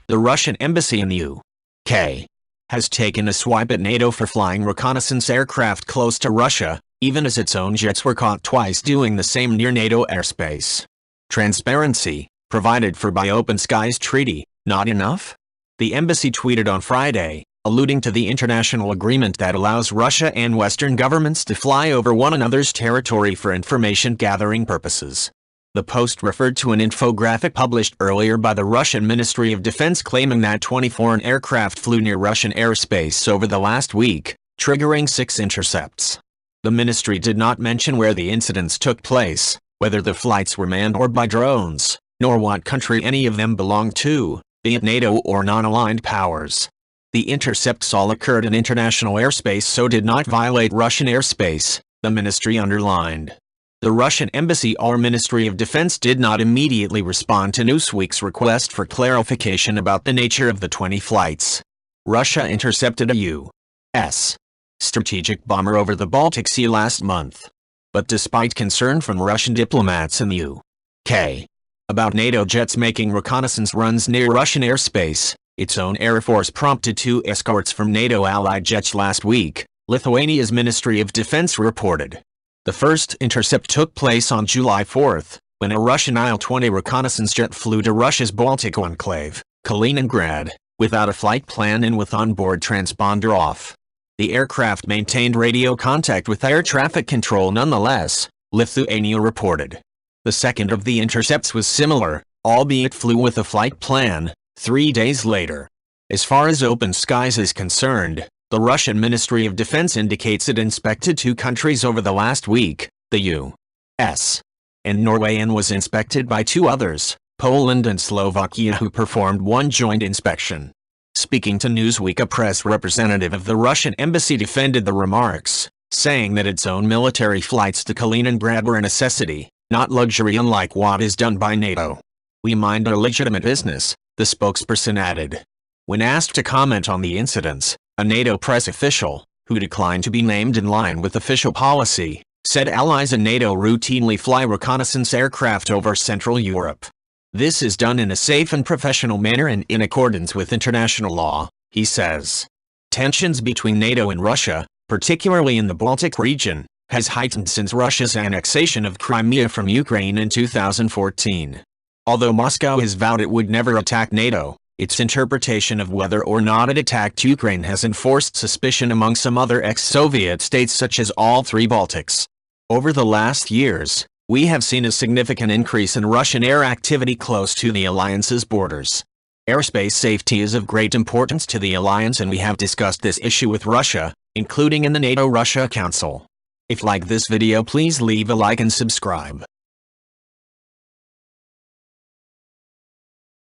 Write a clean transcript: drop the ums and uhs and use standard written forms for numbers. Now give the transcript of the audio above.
The Russian embassy in the UK has taken a swipe at NATO for flying reconnaissance aircraft close to Russia, even as its own jets were caught twice doing the same near NATO airspace. Transparency, provided for by Open Skies Treaty, not enough? The embassy tweeted on Friday, alluding to the international agreement that allows Russia and Western governments to fly over one another's territory for information-gathering purposes. The post referred to an infographic published earlier by the Russian Ministry of Defense claiming that 20 foreign aircraft flew near Russian airspace over the last week, triggering 6 intercepts. The ministry did not mention where the incidents took place, whether the flights were manned or by drones, nor what country any of them belonged to, be it NATO or non-aligned powers. The intercepts all occurred in international airspace so did not violate Russian airspace, the ministry underlined. The Russian embassy or Ministry of Defense did not immediately respond to Newsweek's request for clarification about the nature of the 20 flights. Russia intercepted a U.S. strategic bomber over the Baltic Sea last month. But despite concern from Russian diplomats in the UK about NATO jets making reconnaissance runs near Russian airspace, its own Air Force prompted 2 escorts from NATO allied jets last week, Lithuania's Ministry of Defense reported. The first intercept took place on July 4, when a Russian Il-20 reconnaissance jet flew to Russia's Baltic enclave, Kaliningrad, without a flight plan and with onboard transponder off. The aircraft maintained radio contact with air traffic control nonetheless, Lithuania reported. The second of the intercepts was similar, albeit flew with a flight plan, 3 days later. As far as Open Skies is concerned, the Russian Ministry of Defense indicates it inspected 2 countries over the last week, the U.S. and Norway, and was inspected by 2 others, Poland and Slovakia, who performed 1 joint inspection. Speaking to Newsweek, a press representative of the Russian embassy defended the remarks, saying that its own military flights to Kaliningrad were a necessity, not luxury, unlike what is done by NATO. "We mind our legitimate business," the spokesperson added. When asked to comment on the incidents, a NATO press official, who declined to be named in line with official policy, said allies in NATO routinely fly reconnaissance aircraft over Central Europe. "This is done in a safe and professional manner and in accordance with international law," he says. Tensions between NATO and Russia, particularly in the Baltic region, has heightened since Russia's annexation of Crimea from Ukraine in 2014. Although Moscow has vowed it would never attack NATO, its interpretation of whether or not it attacked Ukraine has enforced suspicion among some other ex-Soviet states such as all 3 Baltics. Over the last years, we have seen a significant increase in Russian air activity close to the alliance's borders. Airspace safety is of great importance to the alliance, and we have discussed this issue with Russia, including in the NATO-Russia Council. If you like this video, please leave a like and subscribe.